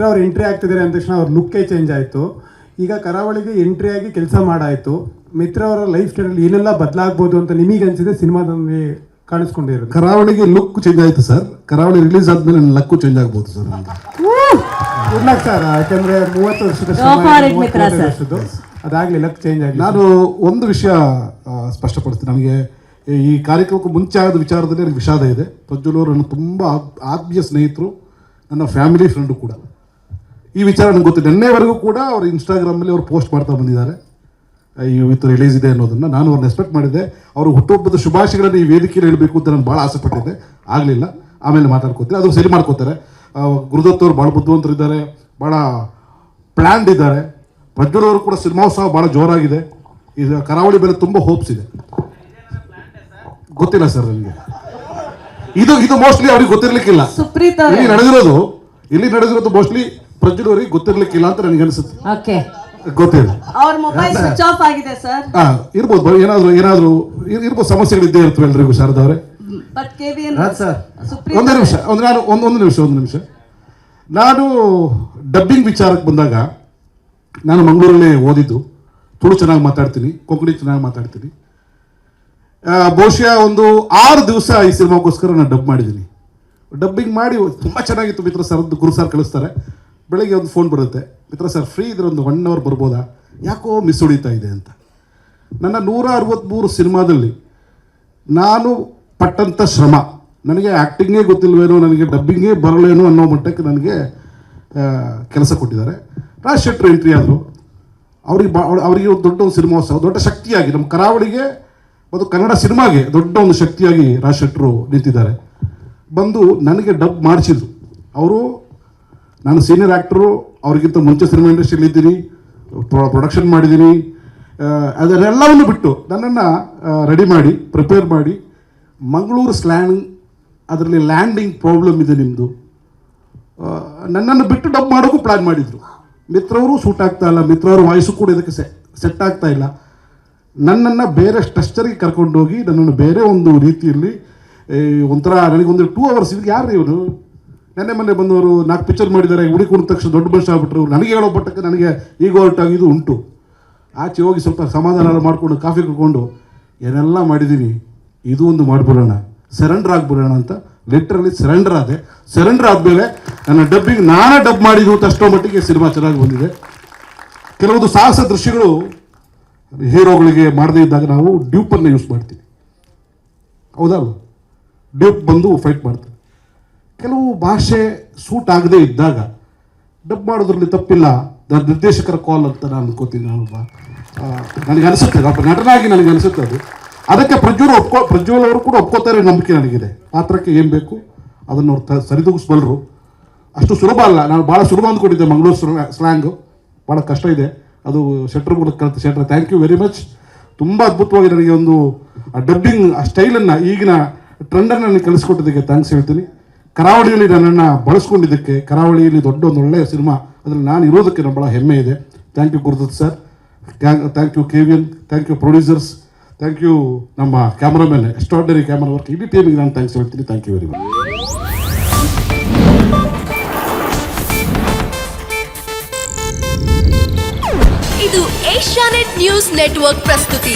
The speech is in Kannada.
ಅವ್ರು ಎಂಟ್ರಿ ಆಗ್ತಿದ್ದಾರೆ ಅಂದ ತಕ್ಷಣ ಅವ್ರ ಲುಕ್ಕೇ ಚೇಂಜ್ ಆಯಿತು. ಈಗ ಕರಾವಳಿಗೆ ಎಂಟ್ರಿ ಆಗಿ ಕೆಲಸ ಮಾಡಾಯಿತು. ಮಿತ್ರ ಅವರ ಲೈಫ್ ಸ್ಟೈಲಲ್ಲಿ ಏನೆಲ್ಲ ಬದಲಾಗ್ಬೋದು ಅಂತ ನಿಮಗೆ ಅನಿಸಿದೆ ಸಿನಿಮಾದಲ್ಲಿ ಕಾಣಿಸ್ಕೊಂಡಿರೋದು? ಕರಾವಳಿಗೆ ಲುಕ್ ಚೇಂಜ್ ಆಯಿತು ಸರ್. ಕರಾವಳಿ ರಿಲೀಸ್ ಆದ್ಮೇಲೆ ನನ್ನ ಲಕ್ಕು ಚೇಂಜ್ ಆಗ್ಬೋದು ಸರ್. ಇರ್ಲಕ್ ಸರ್, ಯಾಕಂದ್ರೆ 30 ವರ್ಷದ್ದು ಅದಾಗಲಿ ಲಕ್ ಚೇಂಜ್ ಆಗಿ. ನಾನು ಒಂದು ವಿಷಯ ಸ್ಪಷ್ಟಪಡಿಸ್ತೀನಿ. ನನಗೆ ಈ ಕಾರ್ಯಕ್ರಮಕ್ಕೂ ಮುಂಚೆ ಆದ ವಿಚಾರದಲ್ಲಿ ನನಗೆ ವಿಷಾದ ಇದೆ. ಪ್ರಜ್ವಲ್ ಅವರು ನನ್ನ ತುಂಬ ಆತ್ಮೀಯ ಸ್ನೇಹಿತರು, ನನ್ನ ಫ್ಯಾಮಿಲಿ ಫ್ರೆಂಡು ಕೂಡ. ಈ ವಿಚಾರ ನನಗೆ ಗೊತ್ತಿದೆ. ನಿನ್ನೆವರೆಗೂ ಕೂಡ ಅವರು ಇನ್ಸ್ಟಾಗ್ರಾಮಲ್ಲಿ ಅವರು ಪೋಸ್ಟ್ ಮಾಡ್ತಾ ಬಂದಿದ್ದಾರೆ ಇವತ್ತು ರಿಲೀಸ್ ಇದೆ ಅನ್ನೋದನ್ನು. ನಾನು ಅವ್ರನ್ನ ಎಕ್ಸ್ಪೆಕ್ಟ್ ಮಾಡಿದ್ದೆ. ಅವರು ಹುಟ್ಟುಹಬ್ಬದ ಶುಭಾಶಯಗಳನ್ನು ಈ ವೇದಿಕೆಯಲ್ಲಿ ಹೇಳಬೇಕು ಅಂತ ನಾನು ಭಾಳ ಆಸೆ ಪಟ್ಟಿದ್ದೆ. ಆಗಲಿಲ್ಲ, ಆಮೇಲೆ ಮಾತಾಡ್ಕೋತಾರೆ, ಅದು ಸರಿ ಮಾಡ್ಕೋತಾರೆ. ಗುರುದತ್ ಅವರು ಭಾಳ ಬುದ್ಧಿವಂತರಿದ್ದಾರೆ, ಭಾಳ ಪ್ಲ್ಯಾಂಡ್ ಇದ್ದಾರೆ. ಪ್ರಜ್ವಲ್ ಅವರು ಕೂಡ ಸಿನಿಮೋತ್ಸವ ಭಾಳ ಜೋರಾಗಿದೆ. ಇದು ಕರಾವಳಿ ಮೇಲೆ ತುಂಬ ಹೋಪ್ಸ್ ಇದೆ. ಗೊತ್ತಿಲ್ಲ ಸರ್ ನನಗೆ. ಇದು ಮೋಸ್ಟ್ಲಿ ಅವ್ರಿಗೆ ಗೊತ್ತಿರ್ಲಿಕ್ಕಿಲ್ಲ. ಇಲ್ಲಿ ನಡೆದಿರೋದು ಮೋಸ್ಟ್ಲಿ ಪ್ರಜ್ವಲ್ ಅವರಿಗೆ ಗೊತ್ತಿರ್ಲಿಕ್ಕಿಲ್ಲ ಅಂತ ನನಗೆ ಅನಿಸುತ್ತೆ. ಗೊತ್ತಿಲ್ಲ, ಇರ್ಬೋದು, ಇರ್ಬೋದು, ಸಮಸ್ಯೆಗಳಿದ್ದೇ ಇರ್ತವೆ ಎಲ್ರಿಗೂ. ಶಾರದಾ ಅವರೇ, ಒಂದು ನಿಮಿಷ. ನಾನು ಡಬ್ಬಿಂಗ್ ವಿಚಾರಕ್ಕೆ ಬಂದಾಗ ನಾನು ಮಂಗಳೂರಲ್ಲೇ ಓದಿದ್ದು. ತುಳು ಚೆನ್ನಾಗಿ ಮಾತಾಡ್ತೀನಿ, ಕೊಂಕಣಿ ಚೆನ್ನಾಗಿ ಮಾತಾಡ್ತೀನಿ. ಬಹುಶಃ ಒಂದು 6 ದಿವಸ ಈ ಸಿನಿಮಾಗೋಸ್ಕರ ನಾನು ಡಬ್ ಮಾಡಿದ್ದೀನಿ. ಡಬ್ಬಿಂಗ್ ಮಾಡಿ ತುಂಬ ಚೆನ್ನಾಗಿತ್ತು. ಮಿತ್ರ ಸರ್, ಗುರು ಸರ್ ಕಳಿಸ್ತಾರೆ. ಬೆಳಗ್ಗೆ ಒಂದು ಫೋನ್ ಬರುತ್ತೆ, ಮಿತ್ರ ಸರ್ ಫ್ರೀ ಇದ್ರೆ ಒಂದು 1 hour ಬರ್ಬೋದಾ, ಯಾಕೋ ಮಿಸ್ ಹೊಡಿತಾ ಇದೆ ಅಂತ. ನನ್ನ 163 ಸಿನಿಮಾದಲ್ಲಿ ನಾನು ಪಟ್ಟಂಥ ಶ್ರಮ, ನನಗೆ ಆ್ಯಕ್ಟಿಂಗೇ ಗೊತ್ತಿಲ್ವೇನೋ, ನನಗೆ ಡಬ್ಬಿಂಗೇ ಬರಲೇನೋ ಅನ್ನೋ ಮಟ್ಟಕ್ಕೆ ನನಗೆ ಕೆಲಸ ಕೊಟ್ಟಿದ್ದಾರೆ. ರಾಜ್ ಶೆಟ್ರು ಎಂಟ್ರಿ ಆದರು. ಅವರಿಗೆ ದೊಡ್ಡ ಒಂದು ಸಿನಿಮೋತ್ಸವ, ದೊಡ್ಡ ಶಕ್ತಿಯಾಗಿ ನಮ್ಮ ಕರಾವಳಿಗೆ ಮತ್ತು ಕನ್ನಡ ಸಿನಿಮಾಗೆ ದೊಡ್ಡ ಒಂದು ಶಕ್ತಿಯಾಗಿ ರಾಜ್ ಶೆಟ್ರು ನಿಂತಿದ್ದಾರೆ. ಬಂದು ನನಗೆ ಡಬ್ ಮಾಡಿಸಿದ್ರು ಅವರು. ನಾನು ಸೀನಿಯರ್ ಆ್ಯಕ್ಟರು, ಅವ್ರಿಗಿಂತ ಮುಂಚೆ ಸಿನಿಮಾ ಇಂಡಸ್ಟ್ರಿಯಲ್ಲಿ ಇದ್ದೀನಿ, ಪ್ರೊಡಕ್ಷನ್ ಮಾಡಿದ್ದೀನಿ. ಅದನ್ನೆಲ್ಲವನ್ನು ಬಿಟ್ಟು ನನ್ನನ್ನು ರೆಡಿ ಮಾಡಿ, ಪ್ರಿಪೇರ್ ಮಾಡಿ, ಮಂಗಳೂರು ಸ್ಲ್ಯಾಂಗ್, ಅದರಲ್ಲಿ ಲ್ಯಾಂಡಿಂಗ್ ಪ್ರಾಬ್ಲಮ್ ಇದೆ ನಿಮ್ಮದು, ನನ್ನನ್ನು ಬಿಟ್ಟು ಡಬ್ ಮಾಡೋಕ್ಕೂ ಪ್ಲ್ಯಾನ್ ಮಾಡಿದರು. ಮಿತ್ರವರು ಸೂಟ್ ಆಗ್ತಾ ಇಲ್ಲ, ಮಿತ್ರವ್ರ ವಾಯ್ಸು ಕೂಡ ಇದಕ್ಕೆ ಸೆಟ್ ಆಗ್ತಾ ಇಲ್ಲ. ನನ್ನನ್ನು ಬೇರೆ ಸ್ಟ್ರಕ್ಚರಿಗೆ ಕರ್ಕೊಂಡೋಗಿ ನನ್ನನ್ನು ಬೇರೆ ಒಂದು ರೀತಿಯಲ್ಲಿ ಒಂಥರ ನನಗೊಂದು 2 hours ಇದಕ್ಕೆ ಯಾರು ಇವರು ಮೊನ್ನೆ ಬಂದವರು 4 ಪಿಕ್ಚರ್ ಮಾಡಿದ್ದಾರೆ, ಹುಡುಕಿದ ತಕ್ಷಣ ದೊಡ್ಡ ಮನುಷ್ಯ ಆಗ್ಬಿಟ್ರು. ನನಗೆ ಹೇಳೋ ಬಟ್ಟಕ್ಕೆ ನನಗೆ ಈಗ ಹೊರಟಾಗಿದ್ದು ಉಂಟು. ಆಚೆ ಹೋಗಿ ಸ್ವಲ್ಪ ಸಮಾಧಾನ ಮಾಡಿಕೊಂಡು ಕಾಫಿ ಕುಡ್ಕೊಂಡು ಏನೆಲ್ಲ ಮಾಡಿದ್ದೀನಿ, ಇದು ಒಂದು ಮಾಡಿಬಿಡೋಣ, ಸರೆಂಡರ್ ಆಗಿಬಿಡೋಣ ಅಂತ ಲಿಟ್ರಲಿ ಸರೆಂಡರ್ ಆದೆ. ಸರೆಂಡರ್ ಆದಮೇಲೆ ನನ್ನ ಡಬ್ಬಿಂಗ್ ನಾನೇ ಡಬ್ ಮಾಡಿದ್ದು ಅಂತ ಅಷ್ಟೋ ಮಟ್ಟಿಗೆ ಸಿನಿಮಾ ಚೆನ್ನಾಗಿ ಬಂದಿದೆ. ಕೆಲವೊಂದು ಸಾಹಸ ದೃಶ್ಯಗಳು ಹೀರೋಗಳಿಗೆ ಮಾಡದೇ ಇದ್ದಾಗ ನಾವು ಡ್ಯೂಪನ್ನು ಯೂಸ್ ಮಾಡ್ತೀವಿ, ಹೌದಲ್ಲ? ಡ್ಯೂಪ್ ಬಂದು ಫೈಟ್ ಮಾಡ್ತಾರೆ. ಕೆಲವು ಭಾಷೆ ಸೂಟ್ ಆಗದೇ ಇದ್ದಾಗ ಡಬ್ ಮಾಡೋದ್ರಲ್ಲಿ ತಪ್ಪಿಲ್ಲ, ನಿರ್ದೇಶಕರ ಕಾಲ್ ಅಂತ ನಾನು ಅನ್ಕೋತೀನಿ. ನನಗೆ ಅನಿಸುತ್ತೆ, ನಟನಾಗಿ ನನಗೆ ಅನಿಸುತ್ತೆ ಅದು. ಅದಕ್ಕೆ ಪ್ರಜ್ವಲ್ ಅವರು ಕೂಡ ಒಪ್ಕೋತಾರೆ ನಂಬಿಕೆ ನನಗಿದೆ. ಪಾತ್ರಕ್ಕೆ ಏನು ಬೇಕು ಅದನ್ನು ಅವ್ರು ಸರಿದೂಗಿಸ್ಬಲ್ಲರು. ಅಷ್ಟು ಸುಲಭ ಅಲ್ಲ. ನಾನು ಭಾಳ ಸುಲಭ ಅಂದ್ಕೊಂಡಿದ್ದೆ. ಮಂಗಳೂರು ಸ್ಲ್ಯಾಂಗು ಭಾಳ ಕಷ್ಟ ಇದೆ. ಅದು ಶೆಟ್ರ್ ಮೂಲಕ ಕಲಿತು. ಶೆಟ್ರ್, ಥ್ಯಾಂಕ್ ಯು ವೆರಿ ಮಚ್. ತುಂಬ ಅದ್ಭುತವಾಗಿ ನನಗೆ ಒಂದು ಡಬ್ಬಿಂಗ್ ಆ ಸ್ಟೈಲನ್ನು, ಈಗಿನ ಟ್ರೆಂಡನ್ನು ನನಗೆ ಕಲಿಸ್ಕೊಟ್ಟಿದ್ದಕ್ಕೆ ಥ್ಯಾಂಕ್ಸ್ ಹೇಳ್ತೀನಿ. ಕರಾವಳಿಯಲ್ಲಿ ನನ್ನನ್ನು ಬಳಸ್ಕೊಂಡಿದ್ದಕ್ಕೆ, ಕರಾವಳಿಯಲ್ಲಿ ದೊಡ್ಡ ಒಂದು ಒಳ್ಳೆಯ ಸಿನಿಮಾ ಅದರಲ್ಲಿ ನಾನು ಇರೋದಕ್ಕೆ ನಾನು ಭಾಳ ಹೆಮ್ಮೆ ಇದೆ. Thank you Gurudutt sir, thank you KVN, thank you producers, thank you ನಮ್ಮ ಕ್ಯಾಮ್ರಾಮನ್, ಎಕ್ಸ್ಟ್ರಾರ್ಡಿನರಿ ಕ್ಯಾಮ್ರಾ ವರ್ಕ್, ಇಡೀ ಟೀಮಿಗೆ ನಾನು ಥ್ಯಾಂಕ್ಸ್ ಹೇಳ್ತೀನಿ. Thank you very much. ಇದು ಏಷ್ಯಾನೆಟ್ ನ್ಯೂಸ್ ನೆಟ್ವರ್ಕ್ ಪ್ರಸ್ತುತಿ.